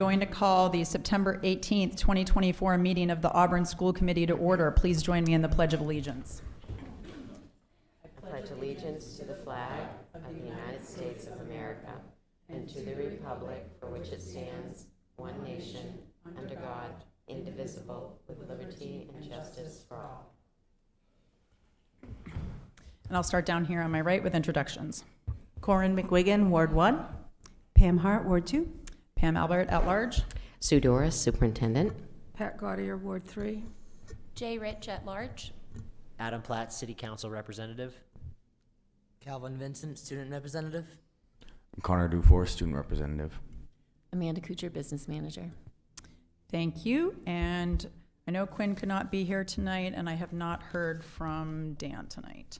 Going to call the September 18th, 2024 meeting of the Auburn School Committee to order. Please join me in the Pledge of Allegiance. I pledge allegiance to the flag of the United States of America and to the republic for which it stands, one nation, under God, indivisible, with liberty and justice for all. And I'll start down here on my right with introductions. Corin McGuigan, Ward 1. Pam Hart, Ward 2. Pam Albert, at large. Sue Doris, Superintendent. Pat Gaudier, Ward 3. Jay Rich, at large. Adam Platt, City Council Representative. Calvin Vincent, Student Representative. Connor Dufour, Student Representative. Amanda Kuchar, Business Manager. Thank you. And I know Quinn could not be here tonight, and I have not heard from Dan tonight.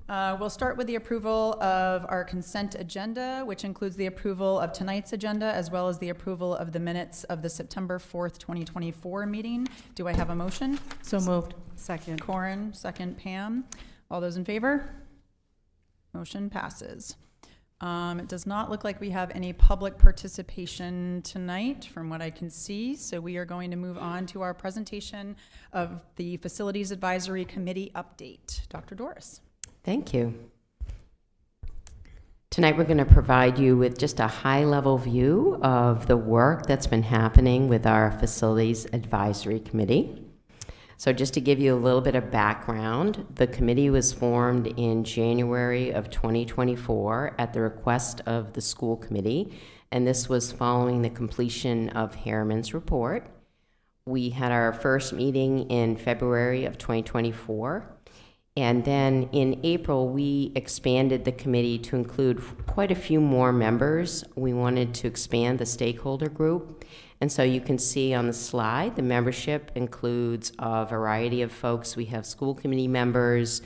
We'll start with the approval of our consent agenda, which includes the approval of tonight's agenda, as well as the approval of the minutes of the September 4th, 2024 meeting. Do I have a motion? So moved. Second. Corin, second Pam. All those in favor? Motion passes. It does not look like we have any public participation tonight from what I can see, so we are going to move on to our presentation of the Facilities Advisory Committee update. Dr. Doris. Thank you. Tonight we're going to provide you with just a high-level view of the work that's been happening with our Facilities Advisory Committee. So just to give you a little bit of background, the committee was formed in January of 2024 at the request of the school committee, and this was following the completion of Harriman's report. We had our first meeting in February of 2024. And then in April, we expanded the committee to include quite a few more members. We wanted to expand the stakeholder group. And so you can see on the slide, the membership includes a variety of folks. We have school committee members,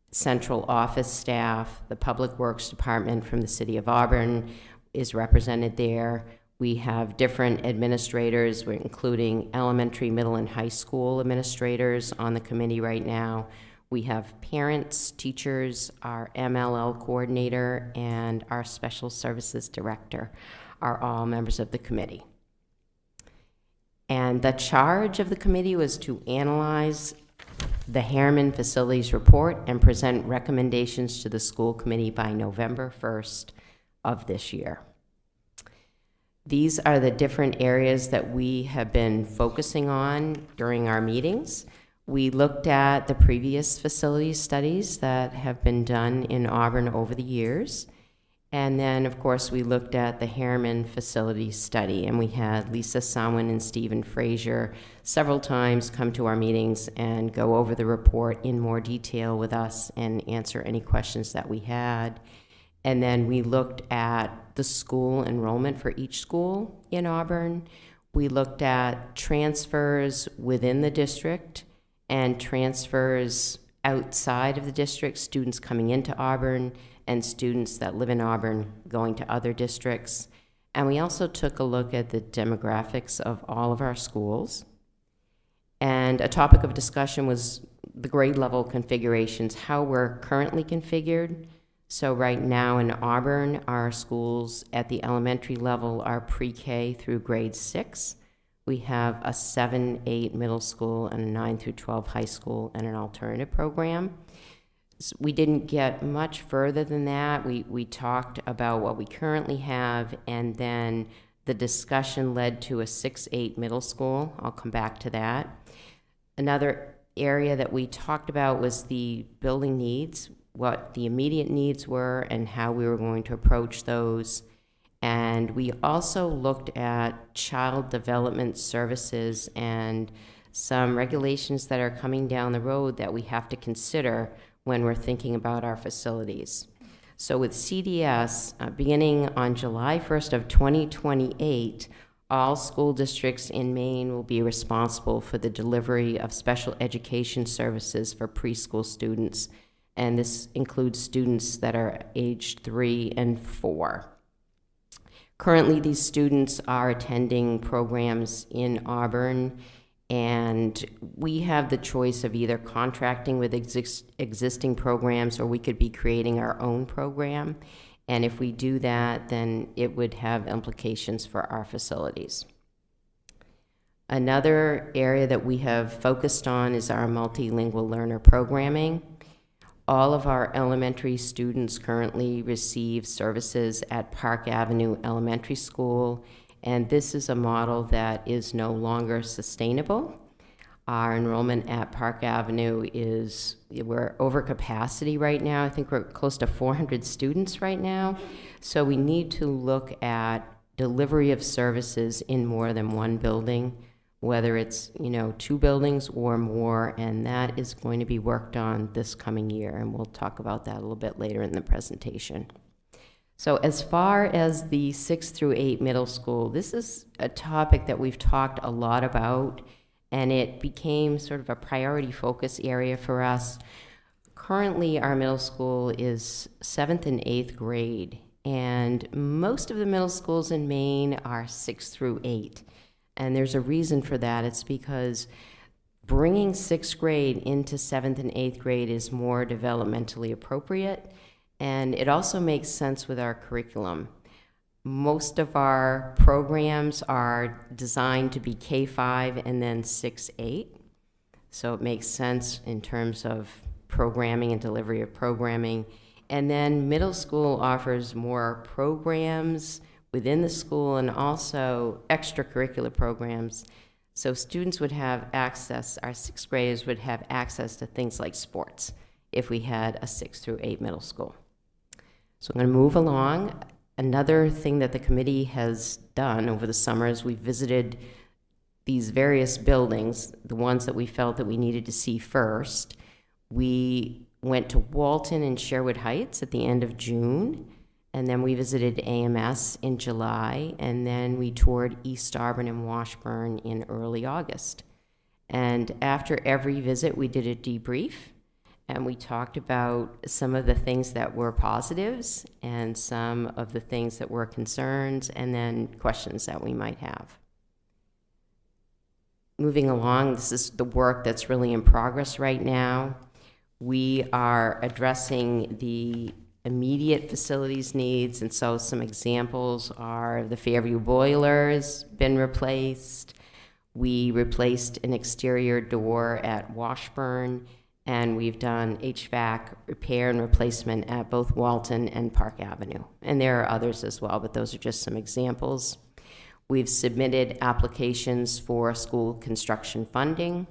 central office staff, the Public Works Department from the City of Auburn is represented there. We have different administrators, we're including elementary, middle, and high school administrators on the committee right now. We have parents, teachers, our MLL coordinator, and our special services director are all members of the committee. And the charge of the committee was to analyze the Harriman Facilities Report and present recommendations to the school committee by November 1st of this year. These are the different areas that we have been focusing on during our meetings. We looked at the previous facility studies that have been done in Auburn over the years. And then, of course, we looked at the Harriman facility study, and we had Lisa Samwin and Stephen Frazier several times come to our meetings and go over the report in more detail with us and answer any questions that we had. And then we looked at the school enrollment for each school in Auburn. We looked at transfers within the district and transfers outside of the district, students coming into Auburn and students that live in Auburn going to other districts. And we also took a look at the demographics of all of our schools. And a topic of discussion was the grade level configurations, how we're currently configured. So right now in Auburn, our schools at the elementary level are pre-K through grade 6. We have a 7-8 middle school and a 9 through 12 high school and an alternative program. So we didn't get much further than that. We talked about what we currently have, and then the discussion led to a 6-8 middle school. I'll come back to that. Another area that we talked about was the building needs, what the immediate needs were and how we were going to approach those. And we also looked at child development services and some regulations that are coming down the road that we have to consider when we're thinking about our facilities. So with CDS, beginning on July 1st of 2028, all school districts in Maine will be responsible for the delivery of special education services for preschool students. And this includes students that are aged 3 and 4. Currently, these students are attending programs in Auburn, and we have the choice of either contracting with existing programs, or we could be creating our own program. And if we do that, then it would have implications for our facilities. Another area that we have focused on is our multilingual learner programming. All of our elementary students currently receive services at Park Avenue Elementary School, and this is a model that is no longer sustainable. Our enrollment at Park Avenue we're over capacity right now. I think we're close to 400 students right now. So we need to look at delivery of services in more than one building, whether it's, 2 buildings or more, and that is going to be worked on this coming year, and we'll talk about that a little bit later in the presentation. So as far as the 6 through 8 middle school, this is a topic that we've talked a lot about, and it became sort of a priority focus area for us. Currently, our middle school is 7th and 8th grade, and most of the middle schools in Maine are 6 through 8. And there's a reason for that. It's because bringing 6th grade into 7th and 8th grade is more developmentally appropriate, and it also makes sense with our curriculum. Most of our programs are designed to be K-5 and then 6-8, so it makes sense in terms of programming and delivery of programming. And then middle school offers more programs within the school and also extracurricular programs. So students would have access, our 6th graders would have access to things like sports if we had a 6 through 8 middle school. So I'm going to move along. Another thing that the committee has done over the summer is we visited these various buildings, the ones that we felt that we needed to see first. We went to Walton and Sherwood Heights at the end of June, and then we visited AMS in July, and then we toured East Auburn and Washburn in early August. And after every visit, we did a debrief, and we talked about some of the things that were positives and some of the things that were concerns, and then questions that we might have. Moving along, this is the work that's really in progress right now. We are addressing the immediate facilities needs, and so some examples are the Fairview boiler's been replaced. We replaced an exterior door at Washburn, and we've done HVAC repair and replacement at both Walton and Park Avenue. And there are others as well, but those are just some examples. We've submitted applications for school construction funding.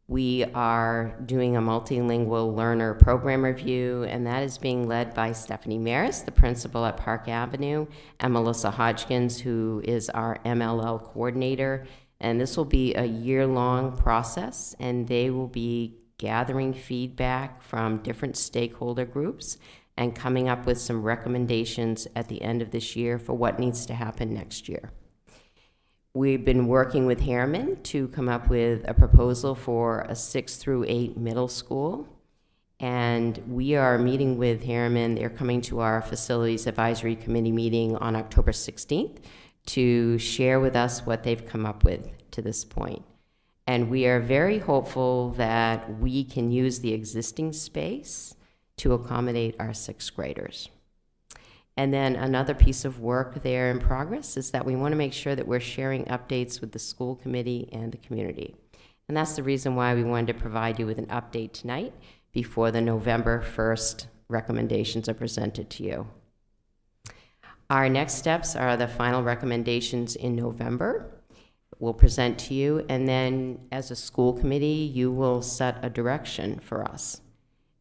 We are doing a multilingual learner program review, and that is being led by Stephanie Maris, the principal at Park Avenue, and Melissa Hodgkins, who is our MLL coordinator. And this will be a year-long process, and they will be gathering feedback from different stakeholder groups and coming up with some recommendations at the end of this year for what needs to happen next year. We've been working with Harriman to come up with a proposal for a 6 through 8 middle school, and we are meeting with Harriman. They're coming to our Facilities Advisory Committee meeting on October 16th to share with us what they've come up with to this point. And we are very hopeful that we can use the existing space to accommodate our 6th graders. And then another piece of work there in progress is that we want to make sure that we're sharing updates with the school committee and the community. And that's the reason why we wanted to provide you with an update tonight before the November 1st recommendations are presented to you. Our next steps are the final recommendations in November. We'll present to you, and then as a school committee, you will set a direction for us.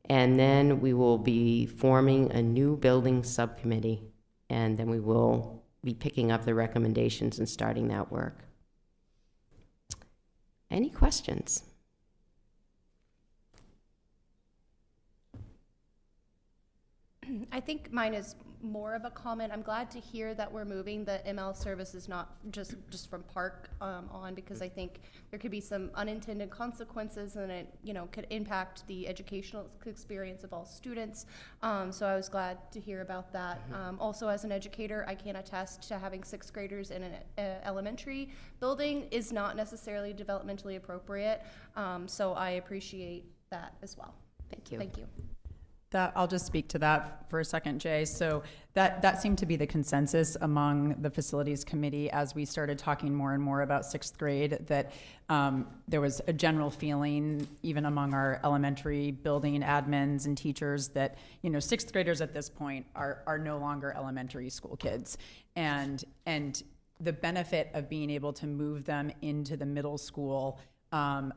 And then we will be forming a new building subcommittee, and then we will be picking up the recommendations and starting that work. Any questions? I think mine is more of a comment. I'm glad to hear that we're moving the ML services not just from Park on, because I think there could be some unintended consequences, and it could impact the educational experience of all students. So I was glad to hear about that. Also, as an educator, I can attest to having 6th graders in an elementary building is not necessarily developmentally appropriate. So I appreciate that as well. Thank you. Thank you. I'll just speak to that for a second, Jay. So that seemed to be the consensus among the facilities committee as we started talking more and more about sixth grade, that there was a general feeling, even among our elementary building admins and teachers, that, you know, sixth graders at this point are no longer elementary school kids. And the benefit of being able to move them into the middle school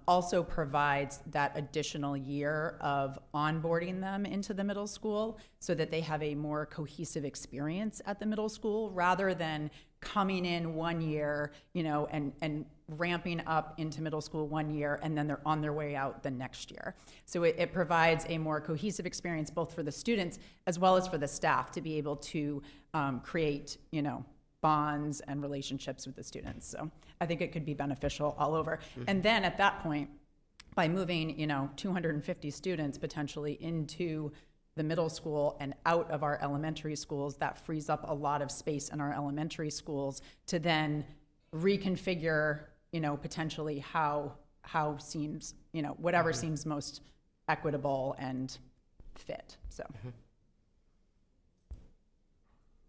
also provides that additional year of onboarding them into the middle school so that they have a more cohesive experience at the middle school, rather than coming in 1 year, you know, and ramping up into middle school 1 year, and then they're on their way out the next year. So it provides a more cohesive experience both for the students as well as for the staff to be able to create, you know, bonds and relationships with the students. So I think it could be beneficial all over. And then at that point, by moving, you know, 250 students potentially into the middle school and out of our elementary schools, that frees up a lot of space in our elementary schools to then reconfigure, you know, potentially how seems, you know, whatever seems most equitable and fit. So.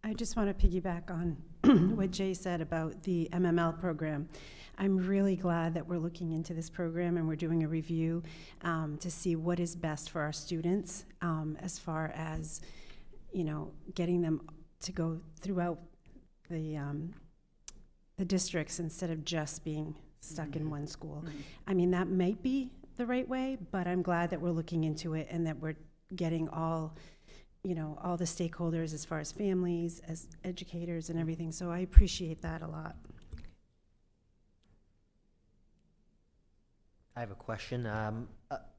I just want to piggyback on what Jay said about the MML program. I'm really glad that we're looking into this program and we're doing a review to see what is best for our students as far as, you know, getting them to go throughout the districts instead of just being stuck in one school. I mean, that might be the right way, but I'm glad that we're looking into it and that we're getting all, you know, all the stakeholders as far as families, as educators and everything. So I appreciate that a lot. I have a question.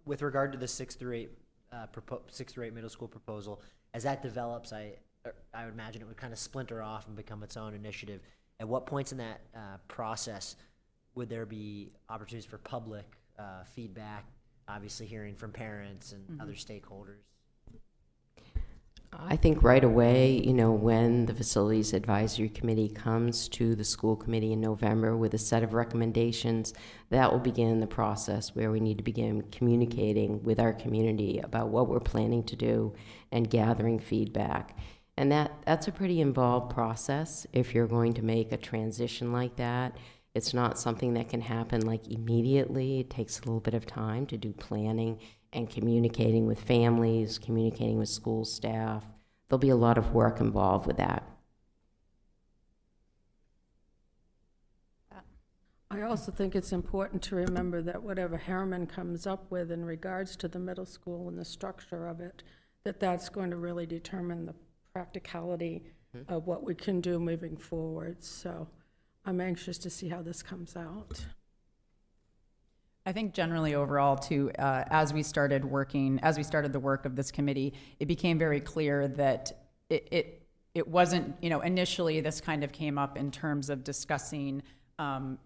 With regard to the 6th through 8 middle school proposal, as that develops, I would imagine it would kind of splinter off and become its own initiative. At what points in that process would there be opportunities for public feedback, obviously hearing from parents and other stakeholders? I think right away, you know, when the Facilities Advisory Committee comes to the school committee in November with a set of recommendations, that will begin the process where we need to begin communicating with our community about what we're planning to do and gathering feedback. And that's a pretty involved process if you're going to make a transition like that. It's not something that can happen like immediately. It takes a little bit of time to do planning and communicating with families, communicating with school staff. There'll be a lot of work involved with that. I also think it's important to remember that whatever Harriman comes up with in regards to the middle school and the structure of it, that's going to really determine the practicality of what we can do moving forward. So I'm anxious to see how this comes out. I think generally overall too, as we started the work of this committee, it became very clear that it wasn't, you know, initially this kind of came up in terms of discussing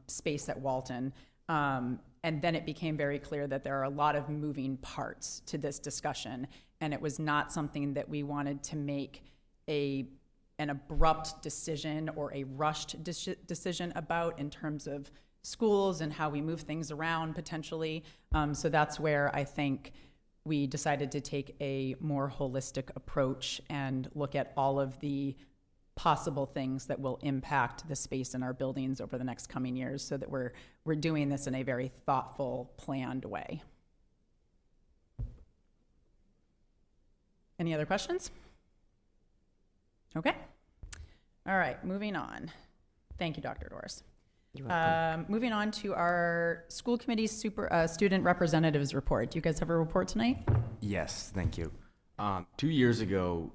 space at Walton. And then it became very clear that there are a lot of moving parts to this discussion. And it was not something that we wanted to make an abrupt decision or a rushed decision about in terms of schools and how we move things around potentially. So that's where I think we decided to take a more holistic approach and look at all of the possible things that will impact the space in our buildings over the next coming years, so that we're doing this in a very thoughtful, planned way. Any other questions? Okay. All right, moving on. Thank you, Dr. Doris. Moving on to our school committee student representatives report. Do you guys have a report tonight? Yes, thank you. 2 years ago,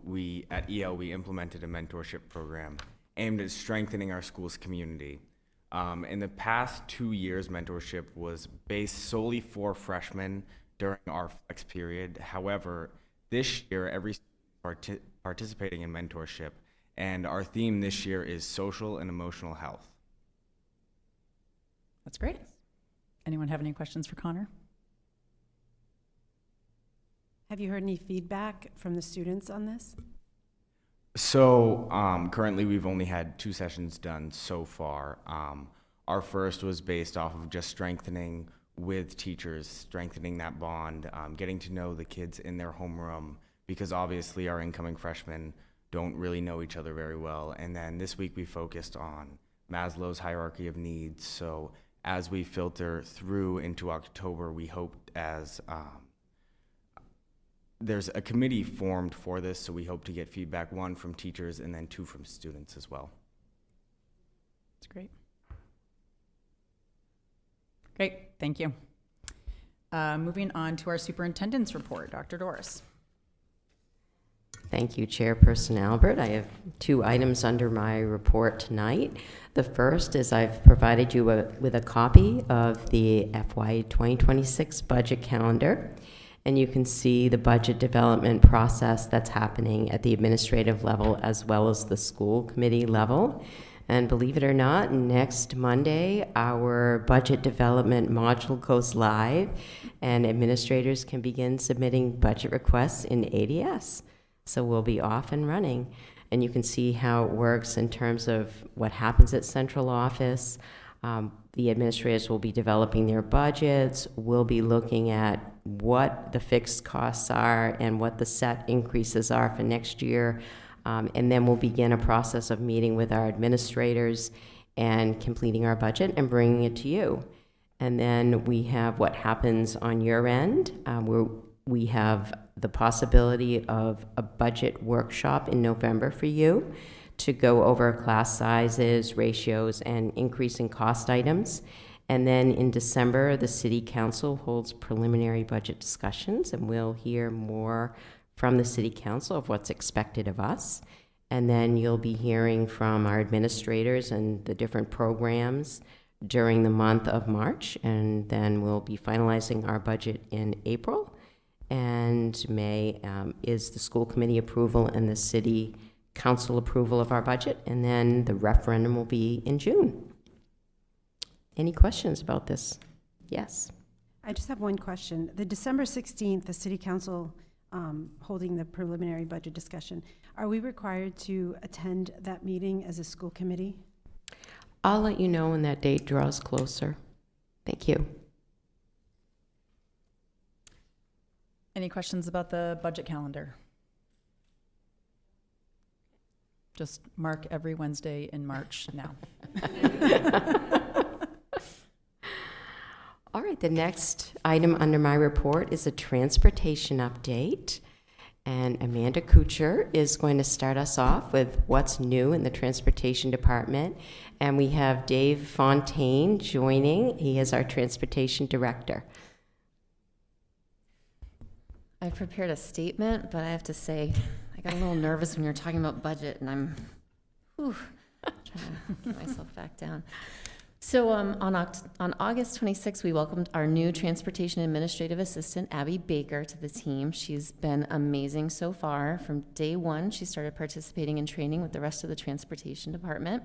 at EL, we implemented a mentorship program aimed at strengthening our school's community. In the past 2 years, mentorship was based solely for freshmen during our flex period. However, this year, every student participating in mentorship, and our theme this year is social and emotional health. That's great. Anyone have any questions for Connor? Have you heard any feedback from the students on this? So currently we've only had 2 sessions done so far. Our first was based off of just strengthening with teachers, strengthening that bond, getting to know the kids in their homeroom, because obviously our incoming freshmen don't really know each other very well. And then this week we focused on Maslow's hierarchy of needs. So as we filter through into October, we hope as there's a committee formed for this, so we hope to get feedback, 1 from teachers and then 2 from students as well. That's great. Great, thank you. Moving on to our superintendent's report, Dr. Doris. Thank you, Chairperson Albert. I have 2 items under my report tonight. The first is I've provided you with a copy of the FY 2026 budget calendar, and you can see the budget development process that's happening at the administrative level as well as the school committee level. And believe it or not, next Monday, our budget development module goes live, and administrators can begin submitting budget requests in ADS. So we'll be off and running, and you can see how it works in terms of what happens at central office. The administrators will be developing their budgets. We'll be looking at what the fixed costs are and what the set increases are for next year. And then we'll begin a process of meeting with our administrators and completing our budget and bringing it to you. And then we have what happens on your end, where we have the possibility of a budget workshop in November for you to go over class sizes, ratios, and increasing cost items. And then in December, the City Council holds preliminary budget discussions, and we'll hear more from the City Council of what's expected of us. And then you'll be hearing from our administrators and the different programs during the month of March, and then we'll be finalizing our budget in April. And May is the school committee approval and the City Council approval of our budget, and then the referendum will be in June. Any questions about this? Yes. I just have one question. The December 16th, the City Council holding the preliminary budget discussion, are we required to attend that meeting as a school committee? I'll let you know when that date draws closer. Thank you. Any questions about the budget calendar? Just mark every Wednesday in March now. All right, the next item under my report is a transportation update. And Amanda Kuchar is going to start us off with what's new in the transportation department. And we have Dave Fontaine joining. He is our transportation director. I've prepared a statement, but I have to say, I got a little nervous when you're talking about budget, and I'm trying to get myself back down. So on August 26th, we welcomed our new Transportation Administrative Assistant, Abby Baker, to the team. She's been amazing so far. From day one, she started participating in training with the rest of the Transportation Department.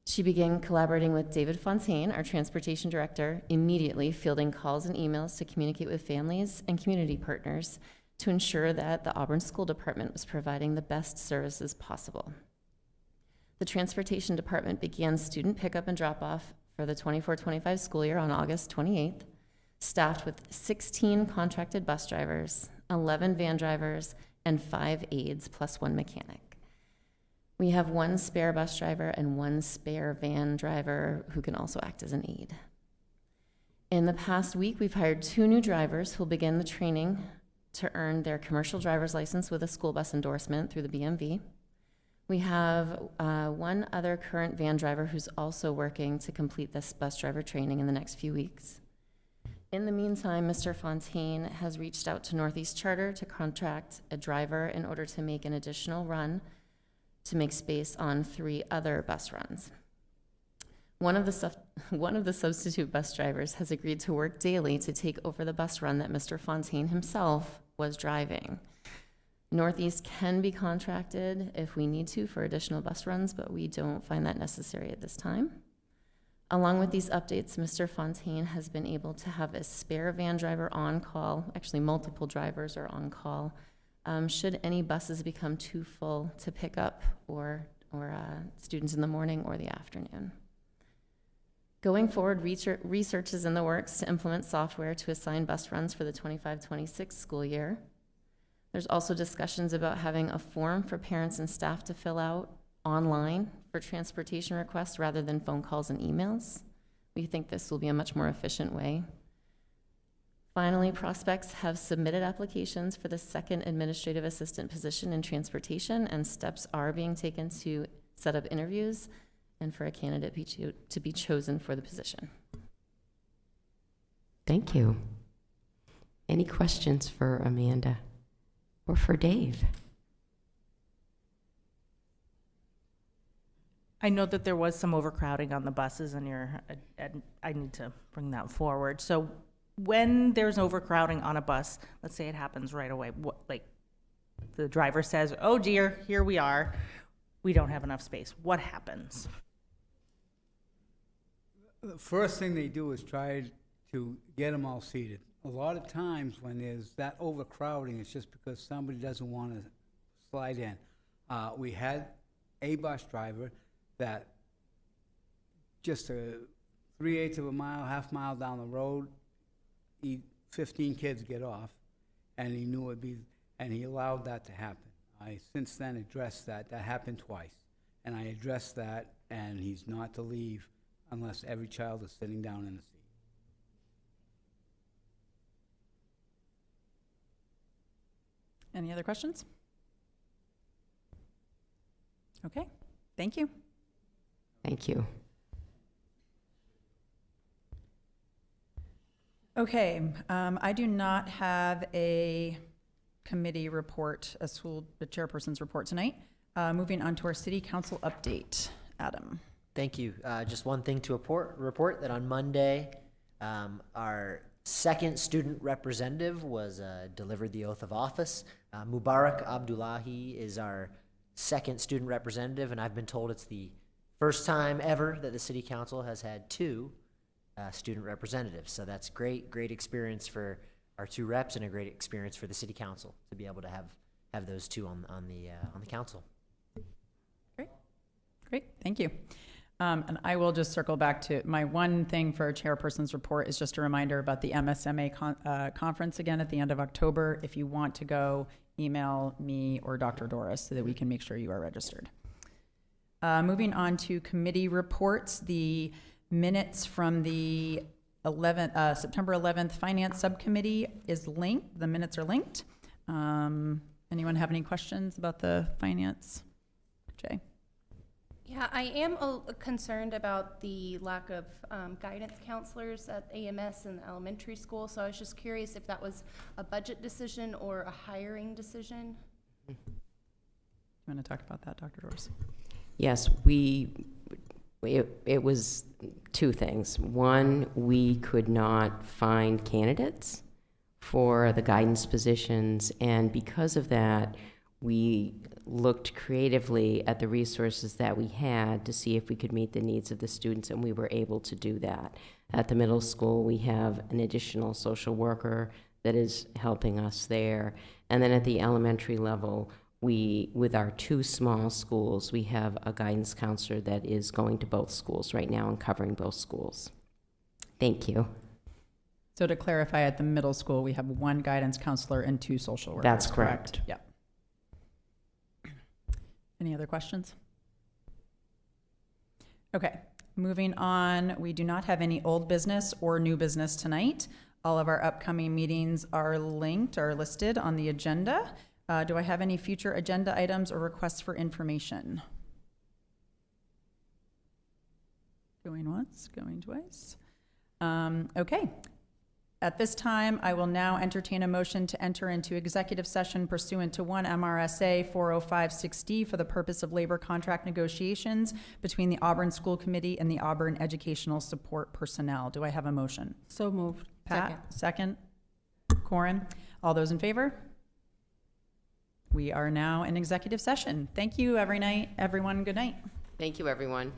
She began collaborating with David Fontaine, our Transportation Director, immediately fielding calls and emails to communicate with families and community partners to ensure that the Auburn School Department was providing the best services possible. The Transportation Department began student pickup and drop-off for the 24-25 school year on August 28th, staffed with 16 contracted bus drivers, 11 van drivers, and 5 aides, plus 1 mechanic. We have 1 spare bus driver and 1 spare van driver who can also act as an aide. In the past week, we've hired 2 new drivers who will begin the training to earn their commercial driver's license with a school bus endorsement through the BMV. We have 1 other current van driver who's also working to complete this bus driver training in the next few weeks. In the meantime, Mr. Fontaine has reached out to Northeast Charter to contract a driver in order to make an additional run to make space on 3 other bus runs. One of the substitute bus drivers has agreed to work daily to take over the bus run that Mr. Fontaine himself was driving. Northeast can be contracted if we need to for additional bus runs, but we don't find that necessary at this time. Along with these updates, Mr. Fontaine has been able to have a spare van driver on call, actually multiple drivers are on call, should any buses become too full to pick up or students in the morning or the afternoon. Going forward, research is in the works to implement software to assign bus runs for the 25-26 school year. There's also discussions about having a form for parents and staff to fill out online for transportation requests rather than phone calls and emails. We think this will be a much more efficient way. Finally, prospects have submitted applications for the second administrative assistant position in transportation, and steps are being taken to set up interviews and for a candidate to be chosen for the position. Thank you. Any questions for Amanda or for Dave? I know that there was some overcrowding on the buses, and I need to bring that forward. So when there's overcrowding on a bus, let's say it happens right away, like the driver says, "Oh dear, here we are. We don't have enough space." What happens? The first thing they do is try to get them all seated. A lot of times when there's that overcrowding, it's just because somebody doesn't want to slide in. We had a bus driver that just a 3/8 of a mile, half mile down the road, 15 kids get off, and he knew it'd be, and he allowed that to happen. I since then addressed that. That happened twice, and I addressed that, and he's not to leave unless every child is sitting down in the seat. Any other questions? Okay, thank you. Thank you. Okay, I do not have a committee report, a chairperson's report tonight. Moving on to our city council update. Adam. Thank you. Just one thing to report that on Monday, our second student representative was delivered the oath of office. Mubarak Abdullahi is our second student representative, and I've been told it's the first time ever that the city council has had two student representatives. So that's great experience for our two reps, and a great experience for the city council to be able to have those two on the council. Great, thank you. And I will just circle back to my one thing for a chairperson's report is just a reminder about the MSMA conference again at the end of October. If you want to go, email me or Dr. Doris so that we can make sure you are registered. Moving on to committee reports, the minutes from the September 11th Finance Subcommittee is linked. The minutes are linked. Anyone have any questions about the finance? Jay? Yeah, I am concerned about the lack of guidance counselors at AMS and the elementary school, so I was just curious if that was a budget decision or a hiring decision. You want to talk about that, Dr. Doris? Yes, it was two things. One, we could not find candidates for the guidance positions, and because of that, we looked creatively at the resources that we had to see if we could meet the needs of the students, and we were able to do that. At the middle school, we have an additional social worker that is helping us there. And then at the elementary level, with our two small schools, we have a guidance counselor that is going to both schools right now and covering both schools. Thank you. So to clarify, at the middle school, we have one guidance counselor and two social workers. That's correct. Yep. Any other questions? Okay, moving on. We do not have any old business or new business tonight. All of our upcoming meetings are listed on the agenda. Do I have any future agenda items or requests for information? Going once, going twice. Okay. At this time, I will now entertain a motion to enter into executive session pursuant to 1 MRSA 405-6D for the purpose of labor contract negotiations between the Auburn School Committee and the Auburn Educational Support Personnel. Do I have a motion? So moved. Pat, second. Corin, all those in favor? We are now in executive session. Thank you everyone. Good night. Thank you, everyone.